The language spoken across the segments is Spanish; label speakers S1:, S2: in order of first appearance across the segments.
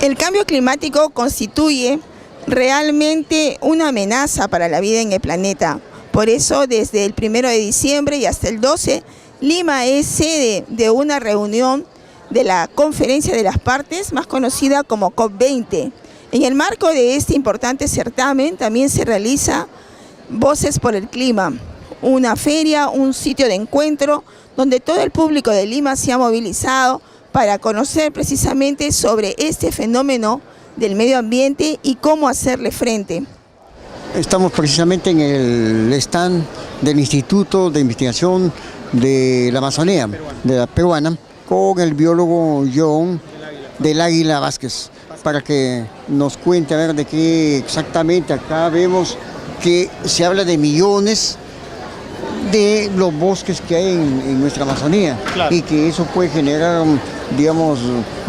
S1: El cambio climático constituye realmente una amenaza para la vida en el planeta. Por eso, desde el 1 de diciembre y hasta el 12, Lima es sede de una reunión de la Conferencia de las Partes, más conocida como COP20. En el marco de este importante certamen también se realiza Voces por el Clima, una feria, un sitio de encuentro donde todo el público de Lima se ha movilizado para conocer precisamente sobre este fenómeno del medio ambiente y cómo hacerle frente.
S2: Estamos precisamente en el stand del Instituto de Investigación de la Amazonía, de la peruana, con el biólogo John del Águila Vázquez, para que nos cuente a ver de qué exactamente. Acá vemos que se habla de millones de los bosques que hay en nuestra Amazonía, claro, y que eso puede generar, digamos,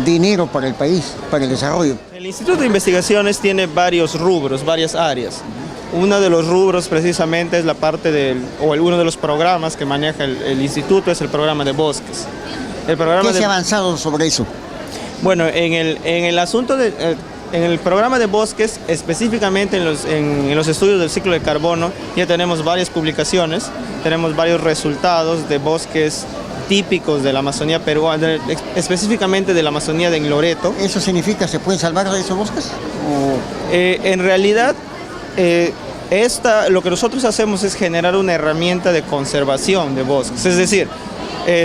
S2: dinero para el país, para el desarrollo.
S3: El Instituto de Investigaciones tiene varios rubros, varias áreas. Uno de los rubros precisamente es la parte uno de los programas que maneja el instituto es el programa de bosques. ¿Qué
S2: se ha avanzado sobre eso?
S3: Bueno, en el asunto en el programa de bosques, específicamente en los estudios del ciclo de carbono, ya tenemos varias publicaciones, tenemos varios resultados de bosques típicos de la Amazonía peruana, específicamente de la Amazonía de Loreto.
S2: ¿Eso significa se pueden salvar de esos bosques?
S3: En realidad, lo que nosotros hacemos es generar una herramienta de conservación de bosques, es decir,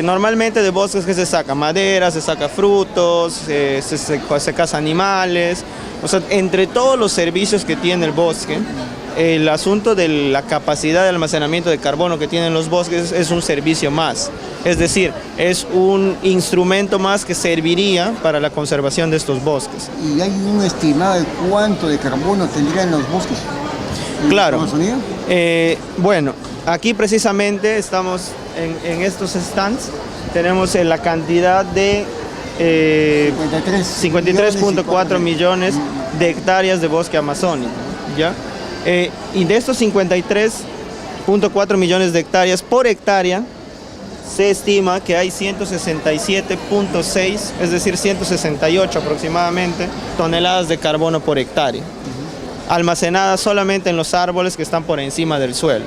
S3: normalmente de bosques que se saca madera, se saca frutos, se caza animales, o sea, entre todos los servicios que tiene el bosque, el asunto de la capacidad de almacenamiento de carbono que tienen los bosques es un servicio más, es decir, es un instrumento más que serviría para la conservación de estos bosques.
S2: ¿Y hay un estimado de cuánto de carbono tendrían los bosques?
S3: Claro. Bueno, aquí precisamente estamos en estos stands, tenemos la cantidad de 53.4 millones de hectáreas de bosque amazónico, ¿ya? Y de estos 53.4 millones de hectáreas por hectárea, se estima que hay 167.6, es decir, 168 aproximadamente, toneladas de carbono por hectárea, almacenadas solamente en los árboles que están por encima del suelo.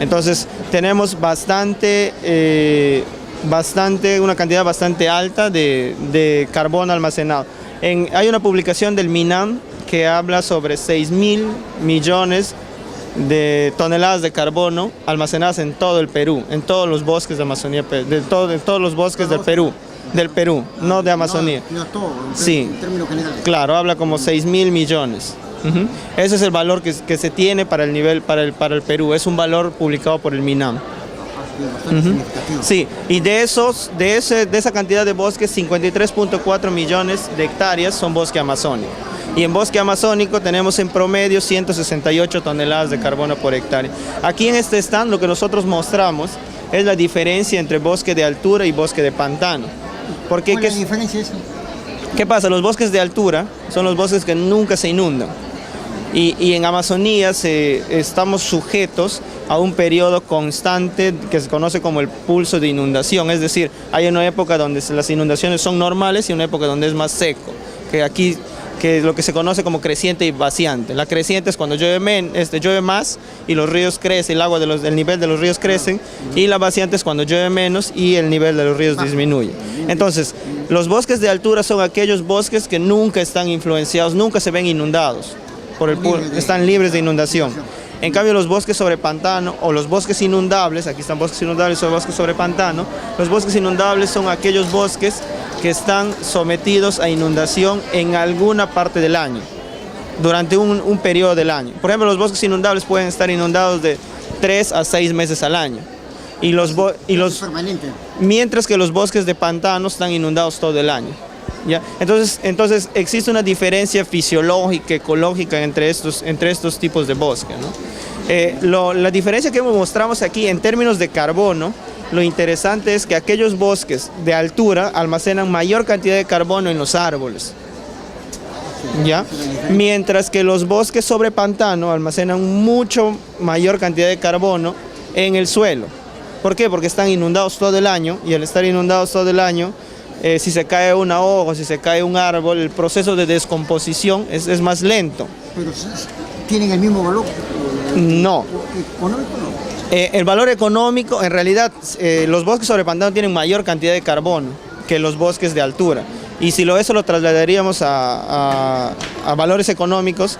S3: Entonces tenemos una cantidad bastante alta de carbono almacenado. Hay una publicación del MINAM que habla sobre 6.000 millones de toneladas de carbono almacenadas en todo el Perú, en todos los bosques de Amazonía, de todos los bosques del Perú, no de Amazonía.
S2: No todo,
S3: sí,
S2: en términos generales. Claro,
S3: habla como 6.000 millones. Ese es el valor que se tiene para el nivel para el Perú, es un valor publicado por el MINAM. Sí, y de esa cantidad de bosques, 53.4 millones de hectáreas son bosque amazónico. Y en bosque amazónico tenemos en promedio 168 toneladas de carbono por hectárea. Aquí en este stand lo que nosotros mostramos es la diferencia entre bosque de altura y bosque de pantano.
S2: ¿Cuál es la diferencia eso?
S3: ¿Qué pasa? Los bosques de altura son los bosques que nunca se inundan. Y en Amazonía estamos sujetos a un periodo constante que se conoce como el pulso de inundación, es decir, hay una época donde las inundaciones son normales y una época donde es más seco, que es lo que se conoce como creciente y vaciante. La creciente es cuando llueve más y los ríos crecen, el nivel de los ríos crecen, y la vaciante es cuando llueve menos y el nivel de los ríos disminuye. Entonces, los bosques de altura son aquellos bosques que nunca están influenciados, nunca se ven inundados, están libres de inundación. En cambio, los bosques sobre pantano o los bosques inundables, aquí están bosques inundables o bosques sobre pantano, los bosques inundables son aquellos bosques que están sometidos a inundación en alguna parte del año, durante un periodo del año. Por ejemplo, los bosques inundables pueden estar inundados de 3 a 6 meses al año. Mientras que los bosques de pantano están inundados todo el año. ¿Ya? Entonces existe una diferencia fisiológica, ecológica entre estos tipos de bosques, ¿no? La diferencia que mostramos aquí en términos de carbono, lo interesante es que aquellos bosques de altura almacenan mayor cantidad de carbono en los árboles, ¿ya? Mientras que los bosques sobre pantano almacenan mucho mayor cantidad de carbono en el suelo. ¿Por qué? Porque están inundados todo el año, y al estar inundados todo el año si se cae una hoja, si se cae un árbol, el proceso de descomposición es más lento.
S2: Pero ¿tienen el mismo valor?
S3: No.
S2: ¿Económico no?
S3: El valor económico, en realidad, los bosques sobre pantano tienen mayor cantidad de carbono que los bosques de altura. Y si eso lo trasladaríamos a valores económicos,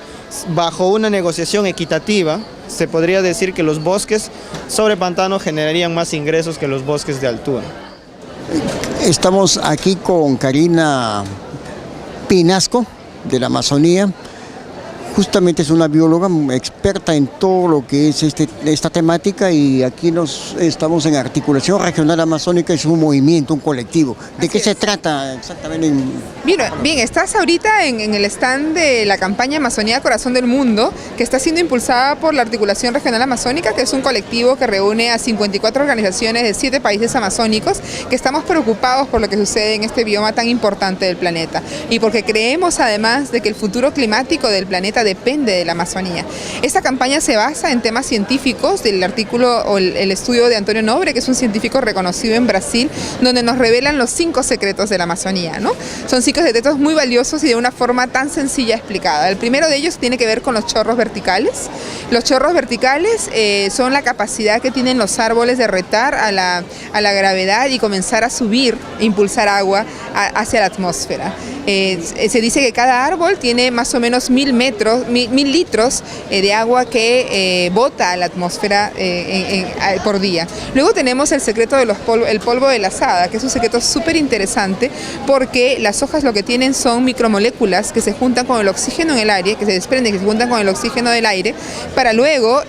S3: bajo una negociación equitativa, se podría decir que los bosques sobre pantano generarían más ingresos que los bosques de altura.
S2: Estamos aquí con Karina Pinasco, de la Amazonía. Justamente es una bióloga experta en todo lo que es esta temática, y aquí estamos en Articulación Regional Amazónica. Es un movimiento, un colectivo. ¿De qué se trata exactamente?
S4: Bien, estás ahorita en el stand de la campaña Amazonía Corazón del Mundo, que está siendo impulsada por la Articulación Regional Amazónica, que es un colectivo que reúne a 54 organizaciones de 7 países amazónicos, que estamos preocupados por lo que sucede en este bioma tan importante del planeta, y porque creemos además de que el futuro climático del planeta depende de la Amazonía. Esta campaña se basa en temas científicos del artículo o el estudio de Antonio Nobre, que es un científico reconocido en Brasil, donde nos revelan los 5 secretos de la Amazonía, ¿no? Son 5 secretos muy valiosos y de una forma tan sencilla explicada. El primero de ellos tiene que ver con los chorros verticales. Los chorros verticales son la capacidad que tienen los árboles de retar a la gravedad y comenzar a subir, impulsar agua hacia la atmósfera. Se dice que cada árbol tiene más o menos 1000 litros de agua que bota a la atmósfera por día. Luego tenemos el secreto del polvo de la azada, que es un secreto súper interesante, porque las hojas lo que tienen son micromoléculas que se juntan con el oxígeno en el aire, que se desprenden, que se juntan con el oxígeno del aire, para luego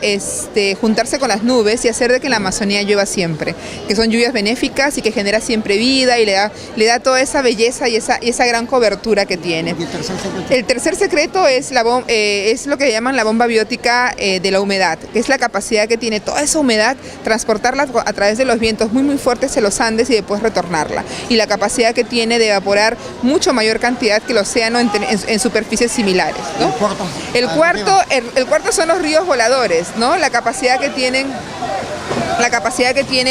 S4: juntarse con las nubes y hacer de que la Amazonía llueva siempre, que son lluvias benéficas y que genera siempre vida y le da toda esa belleza y esa gran cobertura que tiene. El tercer secreto es lo que llaman la bomba biótica de la humedad, que es la capacidad que tiene toda esa humedad, transportarla a través de los vientos muy fuertes en los Andes y después retornarla, y la capacidad que tiene de evaporar mucho mayor cantidad que el océano en superficies similares, ¿no? El cuarto son los ríos voladores, ¿no? La capacidad que tienen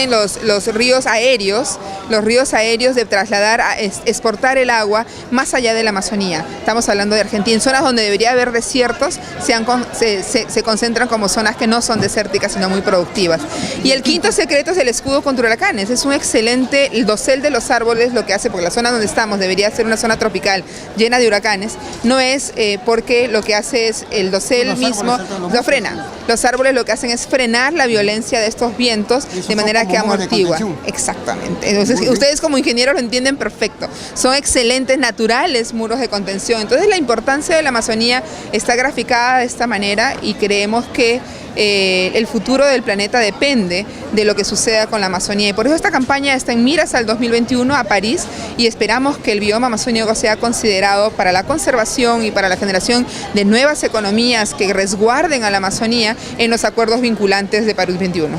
S4: los ríos aéreos de trasladar, exportar el agua más allá de la Amazonía. Estamos hablando de Argentina, en zonas donde debería haber desiertos, se concentran como zonas que no son desérticas, sino muy productivas. Y el quinto secreto es el escudo contra huracanes. Es un excelente, el dosel de los árboles lo que hace, porque la zona donde estamos debería ser una zona tropical llena de huracanes, no es porque lo que hace es el dosel mismo, lo frena. Los árboles lo que hacen es frenar la violencia de estos vientos de manera que amortigua. Exactamente. Entonces, ustedes como ingenieros lo entienden perfecto. Son excelentes, naturales muros de contención. Entonces, la importancia de la Amazonía está graficada de esta manera, y creemos que el futuro del planeta depende de lo que suceda con la Amazonía, y por eso esta campaña está en miras al 2021 a París, y esperamos que el bioma amazónico sea considerado para la conservación y para la generación de nuevas economías que resguarden a la Amazonía en los acuerdos vinculantes de París 21.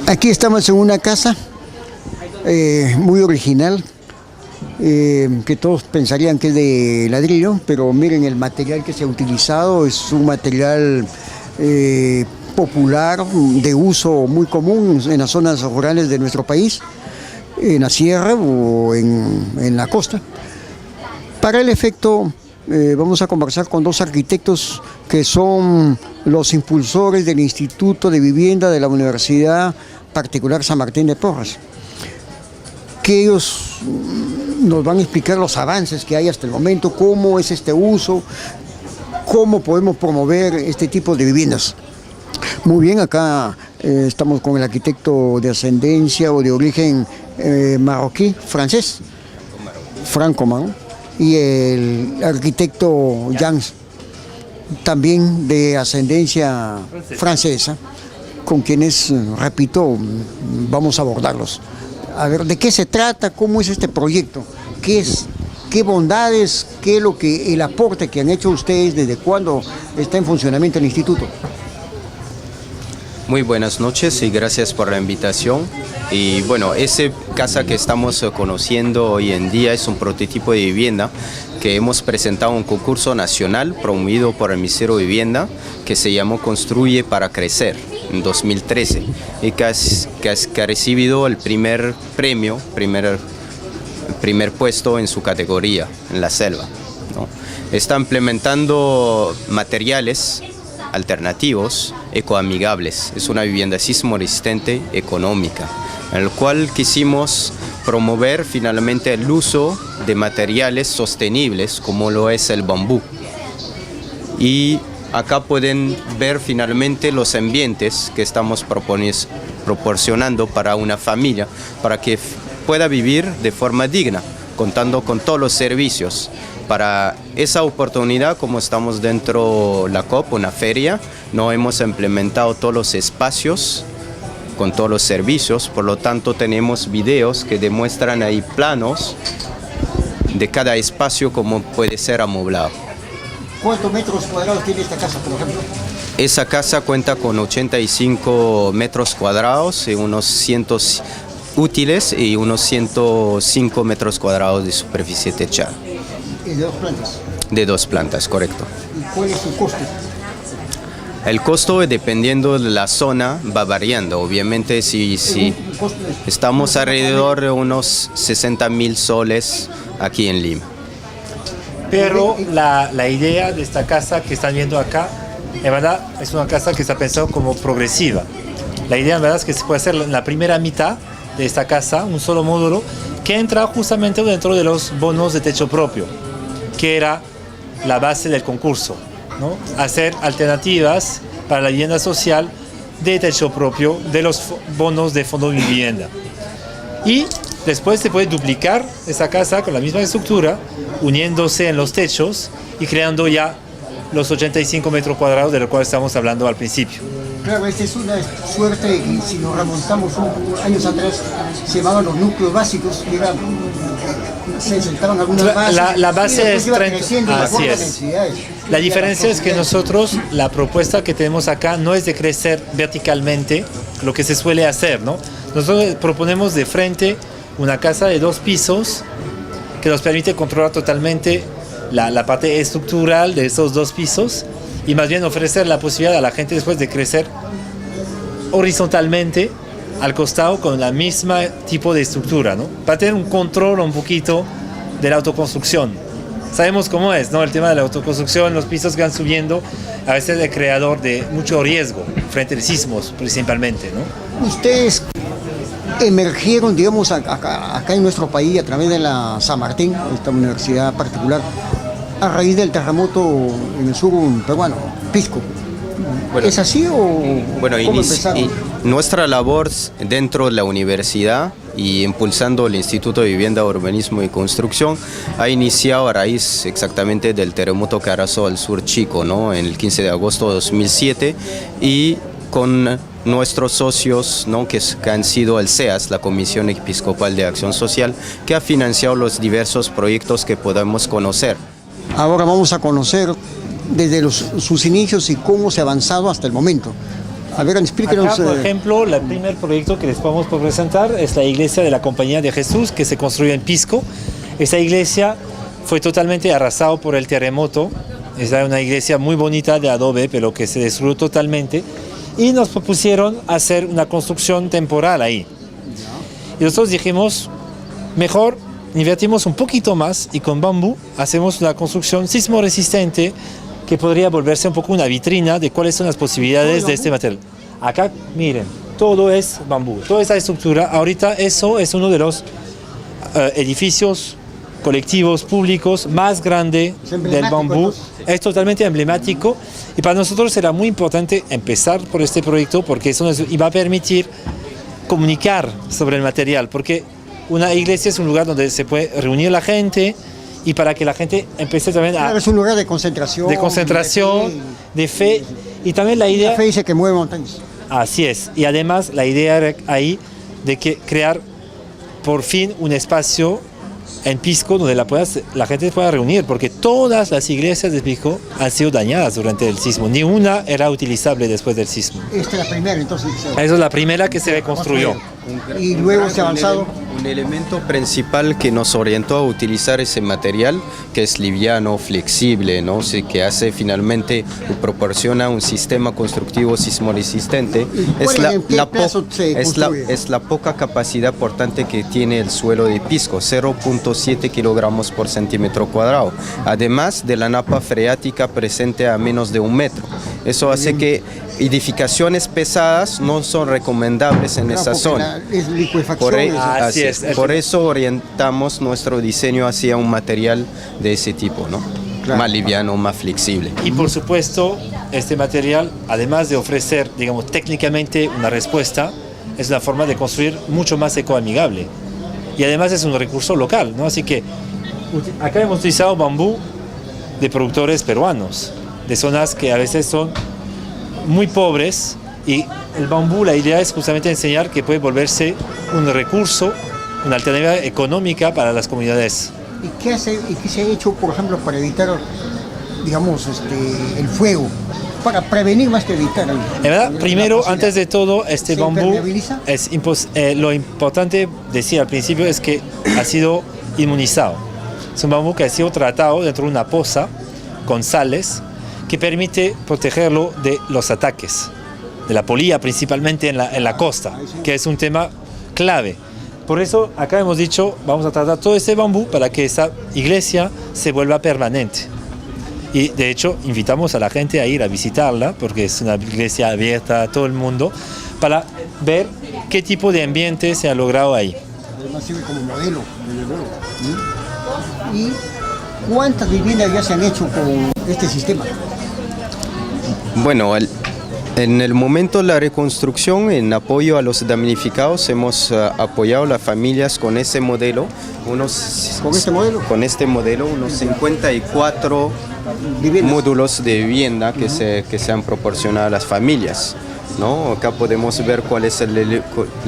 S2: Aquí estamos en una casa muy original, que todos pensarían que es de ladrillo, pero miren el material que se ha utilizado. Es un material popular, de uso muy común en las zonas rurales de nuestro país, en la sierra o en la costa. Para el efecto, vamos a conversar con 2 arquitectos que son los impulsores del Instituto de Vivienda de la Universidad Particular San Martín de Porres, que ellos nos van a explicar los avances que hay hasta el momento, cómo es este uso, cómo podemos promover este tipo de viviendas. Muy bien, acá estamos con el arquitecto de ascendencia o de origen marroquí, francés, Franco, y el arquitecto Jans, también de ascendencia francesa, con quienes, repito, vamos a abordarlos. A ver, ¿de qué se trata? ¿Cómo es este proyecto? ¿Qué bondades? ¿Qué es el aporte que han hecho ustedes? ¿Desde cuándo está en funcionamiento el instituto?
S5: Muy buenas noches y gracias por la invitación. Y bueno, esa casa que estamos conociendo hoy en día es un prototipo de vivienda que hemos presentado en un concurso nacional promovido por el Ministerio de Vivienda, que se llamó Construye para Crecer en 2013, y que ha recibido el primer primer puesto en su categoría, en la selva, ¿no? Está implementando materiales alternativos, ecoamigables. Es una vivienda sismo resistente económica, en el cual quisimos promover finalmente el uso de materiales sostenibles como lo es el bambú. Y acá pueden ver finalmente los ambientes que estamos proporcionando para una familia, para que pueda vivir de forma digna, contando con todos los servicios. Para esa oportunidad, como estamos dentro de la COP, una feria, no hemos implementado todos los espacios con todos los servicios, por lo tanto tenemos videos que demuestran ahí planos de cada espacio como puede ser amoblado.
S2: ¿Cuántos metros cuadrados tiene esta casa, por ejemplo?
S5: Esa casa cuenta con 85 metros cuadrados y unos 100 útiles y unos 105 metros cuadrados de superficie techada.
S2: ¿Y de 2 plantas?
S5: De 2 plantas, correcto.
S2: ¿Y cuál es su costo?
S5: El costo, dependiendo de la zona, va variando. Obviamente, si estamos alrededor de unos 60.000 soles aquí en Lima.
S6: Pero la idea de esta casa que están viendo acá, en verdad, es una casa que está pensada como progresiva. La idea, en verdad, es que se puede hacer en la primera mitad de esta casa, un solo módulo, que entra justamente dentro de los bonos de techo propio, que era la base del concurso, ¿no? Hacer alternativas para la vivienda social de techo propio de los bonos de fondo de vivienda. Y después se puede duplicar esa casa con la misma estructura, uniéndose en los techos y creando ya los 85 metros cuadrados de los cuales estamos hablando al principio.
S2: Claro, esta es una suerte que si nos remontamos años atrás, se llamaban los núcleos básicos, que eran, se sentaban algunas bases.
S6: La base es 30, así es.
S2: Densidades.
S6: La diferencia es que nosotros, la propuesta que tenemos acá no es de crecer verticalmente, lo que se suele hacer, ¿no? Nosotros proponemos de frente una casa de 2 pisos que nos permite controlar totalmente la parte estructural de esos 2 pisos y más bien ofrecer la posibilidad a la gente después de crecer horizontalmente al costado con la misma tipo de estructura, ¿no? Para tener un control un poquito de la autoconstrucción. Sabemos cómo es, ¿no? El tema de la autoconstrucción, los pisos que van subiendo, a veces es el creador de mucho riesgo frente a sismos principalmente, ¿no?
S2: Ustedes emergieron, digamos, acá en nuestro país a través de la San Martín, esta universidad particular, a raíz del terremoto en el sur peruano, Pisco.
S5: Bueno,
S2: ¿es así o
S5: bueno,
S2: cómo empezaron?
S5: Nuestra labor dentro de la universidad y impulsando el Instituto de Vivienda, Urbanismo y Construcción ha iniciado a raíz exactamente del terremoto que arrasó al sur Chico, ¿no? En el 15 de agosto de 2007 y con nuestros socios, ¿no? que han sido el CEAS, la Comisión Episcopal de Acción Social, que ha financiado los diversos proyectos que podemos conocer.
S2: Ahora vamos a conocer desde sus inicios y cómo se ha avanzado hasta el momento. A ver, explíquenos.
S6: Acá, por ejemplo, el primer proyecto que les podemos presentar es la iglesia de la Compañía de Jesús, que se construyó en Pisco. Esta iglesia fue totalmente arrasada por el terremoto. Es una iglesia muy bonita de adobe, pero que se destruyó totalmente. Y nos propusieron hacer una construcción temporal ahí. Y nosotros dijimos, mejor invertimos un poquito más y con bambú hacemos una construcción sismo resistente que podría volverse un poco una vitrina de cuáles son las posibilidades de este material. Acá, miren, todo es bambú, toda esa estructura. Ahorita eso es uno de los edificios colectivos públicos más grande del bambú. Entonces. Es totalmente emblemático y para nosotros era muy importante empezar por este proyecto porque eso nos iba a permitir comunicar sobre el material, porque una iglesia es un lugar donde se puede reunir la gente y para que la gente empiece también a...
S2: Claro, es un lugar de concentración.
S6: De fe y también la idea...
S2: La fe dice que mueve montañas.
S6: Así es, y además la idea era ahí de que crear por fin un espacio en Pisco donde la gente pueda reunir, porque todas las iglesias de Pisco han sido dañadas durante el sismo, ni una era utilizable después del sismo.
S2: Esta es la primera, entonces.
S6: Esa es la primera que se reconstruyó.
S2: Y luego se ha avanzado.
S5: Un elemento principal que nos orientó a utilizar ese material, que es liviano, flexible, ¿no? Sí, que hace finalmente, proporciona un sistema constructivo sismoresistente, es la poca capacidad portante que tiene el suelo de Pisco, 0.7 kilogramos por centímetro cuadrado, además de la napa freática presente a menos de 1 metro. Eso hace que edificaciones pesadas no son recomendables en esa zona.
S2: Es licuefacción.
S5: Por eso orientamos nuestro diseño hacia un material de ese tipo, ¿no?
S2: Claro.
S5: Más liviano, más flexible.
S6: Y por supuesto, este material, además de ofrecer, digamos, técnicamente una respuesta, es una forma de construir mucho más ecoamigable. Y además es un recurso local, ¿no? Así que acá hemos utilizado bambú de productores peruanos, de zonas que a veces son muy pobres, y el bambú, la idea es justamente enseñar que puede volverse un recurso, una alternativa económica para las comunidades.
S2: ¿Y qué se ha hecho, por ejemplo, para evitar, digamos, el fuego? Para prevenir más que evitar.
S6: En verdad, primero, antes de todo, este bambú, lo importante decir al principio es que ha sido inmunizado. Es un bambú que ha sido tratado dentro de una poza con sales, que permite protegerlo de los ataques, de la polilla principalmente en la costa, que es un tema clave. Por eso acá hemos dicho, vamos a tratar todo este bambú para que esta iglesia se vuelva permanente. Y de hecho invitamos a la gente a ir a visitarla, porque es una iglesia abierta a todo el mundo, para ver qué tipo de ambiente se ha logrado ahí.
S2: Además sirve como modelo, desde luego. ¿Y cuántas viviendas ya se han hecho con este sistema?
S5: Bueno, en el momento de la reconstrucción, en apoyo a los damnificados, hemos apoyado a las familias con ese modelo. ¿Con este modelo? Unos 54 módulos de vivienda que se han proporcionado a las familias, ¿no? Acá podemos ver cuál es el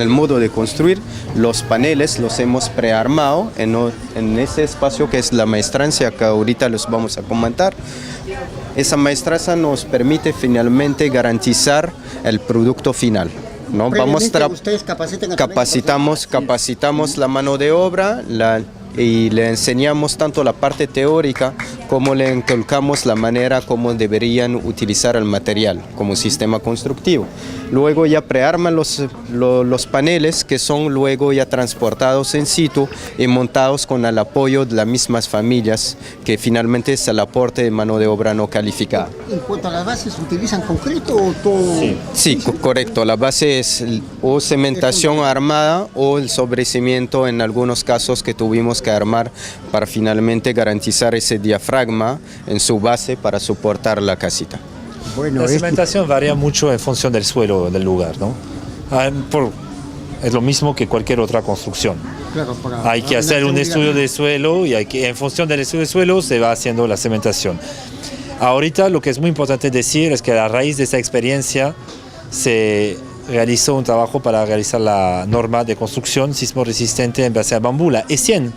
S5: modo de construir. Los paneles los hemos prearmado en ese espacio que es la maestranza, que ahorita los vamos a comentar. Esa maestranza nos permite finalmente garantizar el producto final, ¿no?
S2: Ustedes
S5: capacitamos la mano de obra y le enseñamos tanto la parte teórica como le inculcamos la manera como deberían utilizar el material como sistema constructivo. Luego ya prearman los paneles, que son luego ya transportados en situ y montados con el apoyo de las mismas familias, que finalmente es el aporte de mano de obra no calificada.
S2: En cuanto a las bases, ¿utilizan concreto o todo?
S5: Sí, correcto. La base es o cementación armada o el sobrecimiento en algunos casos que tuvimos que armar para finalmente garantizar ese diafragma en su base para soportar la casita.
S2: Bueno,
S6: la cementación varía mucho en función del suelo del lugar, ¿no? Es lo mismo que cualquier otra construcción.
S2: Claro,
S6: hay que hacer un estudio de suelo y en función del estudio de suelo se va haciendo la cementación. Ahorita lo que es muy importante decir es que a raíz de esa experiencia se realizó un trabajo para realizar la norma de construcción sismo resistente en base a bambú, la E100,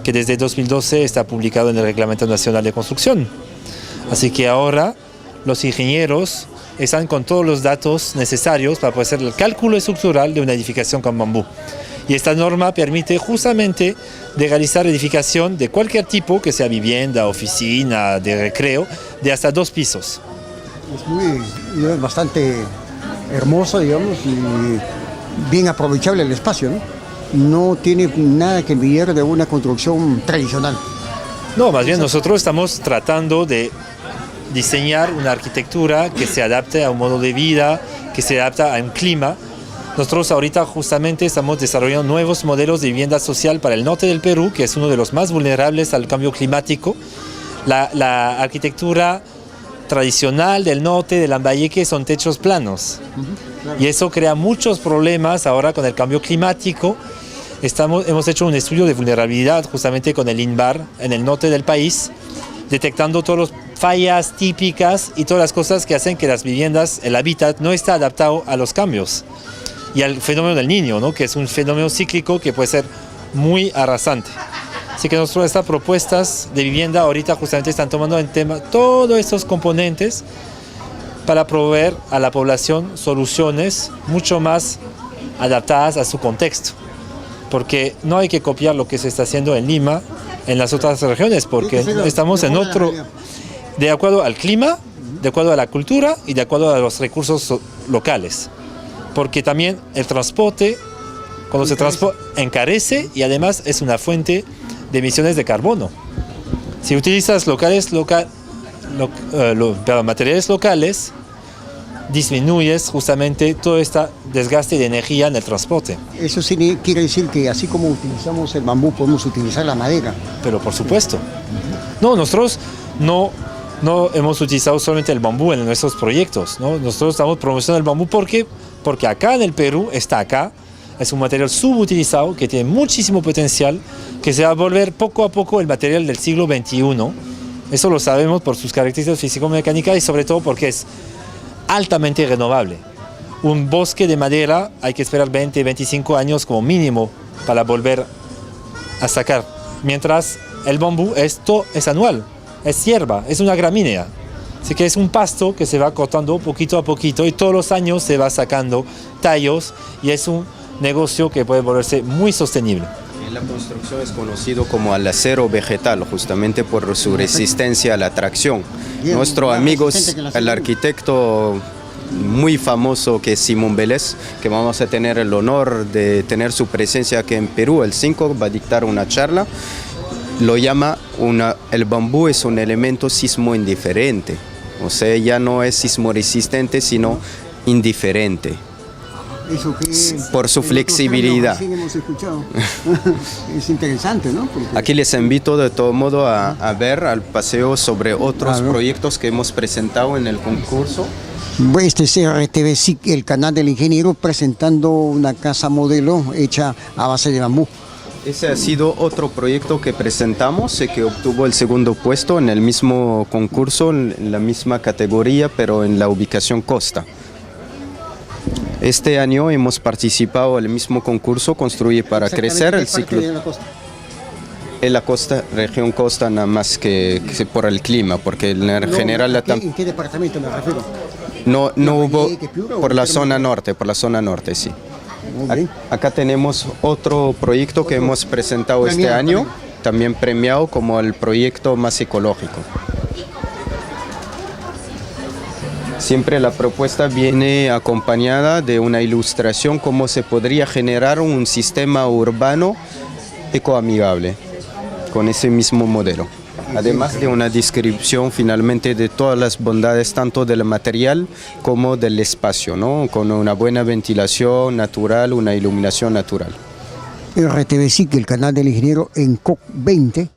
S6: que desde 2012 está publicado en el Reglamento Nacional de Construcción. Así que ahora los ingenieros están con todos los datos necesarios para poder hacer el cálculo estructural de una edificación con bambú. Y esta norma permite justamente de realizar edificación de cualquier tipo, que sea vivienda, oficina, de recreo, de hasta 2 pisos.
S2: Es bastante hermoso, digamos, y bien aprovechable el espacio, ¿no? No tiene nada que envidiar de una construcción tradicional.
S6: No, más bien nosotros estamos tratando de diseñar una arquitectura que se adapte a un modo de vida, que se adapte a un clima. Nosotros ahorita justamente estamos desarrollando nuevos modelos de vivienda social para el norte del Perú, que es uno de los más vulnerables al cambio climático. La arquitectura tradicional del norte de Lambayeque son techos planos. Claro. Y eso crea muchos problemas ahora con el cambio climático. Hemos hecho un estudio de vulnerabilidad justamente con el INVAR en el norte del país, detectando todas las fallas típicas y todas las cosas que hacen que las viviendas, el hábitat no está adaptado a los cambios. Y al fenómeno del Niño, ¿no? Que es un fenómeno cíclico que puede ser muy arrasante. Así que nuestras propuestas de vivienda ahorita justamente están tomando en tema todos estos componentes para proveer a la población soluciones mucho más adaptadas a su contexto. porque no hay que copiar lo que se está haciendo en Lima, en las otras regiones, porque estamos en otro, de acuerdo al clima, de acuerdo a la cultura y de acuerdo a los recursos locales. Porque también el transporte, cuando se transporta, encarece y además es una fuente de emisiones de carbono. Si utilizas materiales locales, disminuyes justamente todo este desgaste de energía en el transporte.
S2: Eso sí quiere decir que así como utilizamos el bambú, podemos utilizar la madera.
S6: Pero por supuesto. No, nosotros no hemos utilizado solamente el bambú en nuestros proyectos, ¿no? Nosotros estamos promocionando el bambú porque acá en el Perú está acá. Es un material subutilizado que tiene muchísimo potencial, que se va a volver poco a poco el material del siglo XXI. Eso lo sabemos por sus características físico-mecánicas y sobre todo porque es altamente renovable. Un bosque de madera hay que esperar 20, 25 años como mínimo para volver a sacar. Mientras el bambú es anual, es hierba, es una gramínea. Así que es un pasto que se va cortando poquito a poquito y todos los años se va sacando tallos y es un negocio que puede volverse muy sostenible.
S5: En la construcción es conocido como el acero vegetal, justamente por su resistencia a la tracción. Nuestro amigo, el arquitecto muy famoso que es Simón Vélez, que vamos a tener el honor de tener su presencia aquí en Perú, el 5 va a dictar una charla, lo llama el bambú es un elemento sismo indiferente, o sea, ya no es sismo resistente, sino indiferente.
S2: Eso que
S5: por su flexibilidad.
S2: Hemos escuchado. Es interesante, ¿no? Porque
S5: aquí les invito de todo modo a ver al paseo sobre otros proyectos que hemos presentado en el concurso.
S2: Este es RTV, el canal del ingeniero, presentando una casa modelo hecha a base de bambú.
S5: Ese ha sido otro proyecto que presentamos y que obtuvo el segundo puesto en el mismo concurso, en la misma categoría, pero en la ubicación costa. Este año hemos participado en el mismo concurso Construye para Crecer, el ciclo. En la costa, región costa, nada más que por el clima, porque en general...
S2: ¿En qué departamento me refiero?
S5: No hubo, por la zona norte, sí. Acá tenemos otro proyecto que hemos presentado este año, también premiado como el proyecto más ecológico. Siempre la propuesta viene acompañada de una ilustración cómo se podría generar un sistema urbano ecoamigable con ese mismo modelo. Además de una descripción finalmente de todas las bondades tanto del material como del espacio, ¿no? Con una buena ventilación natural, una iluminación natural.
S2: RTV, el canal del ingeniero en COP 20.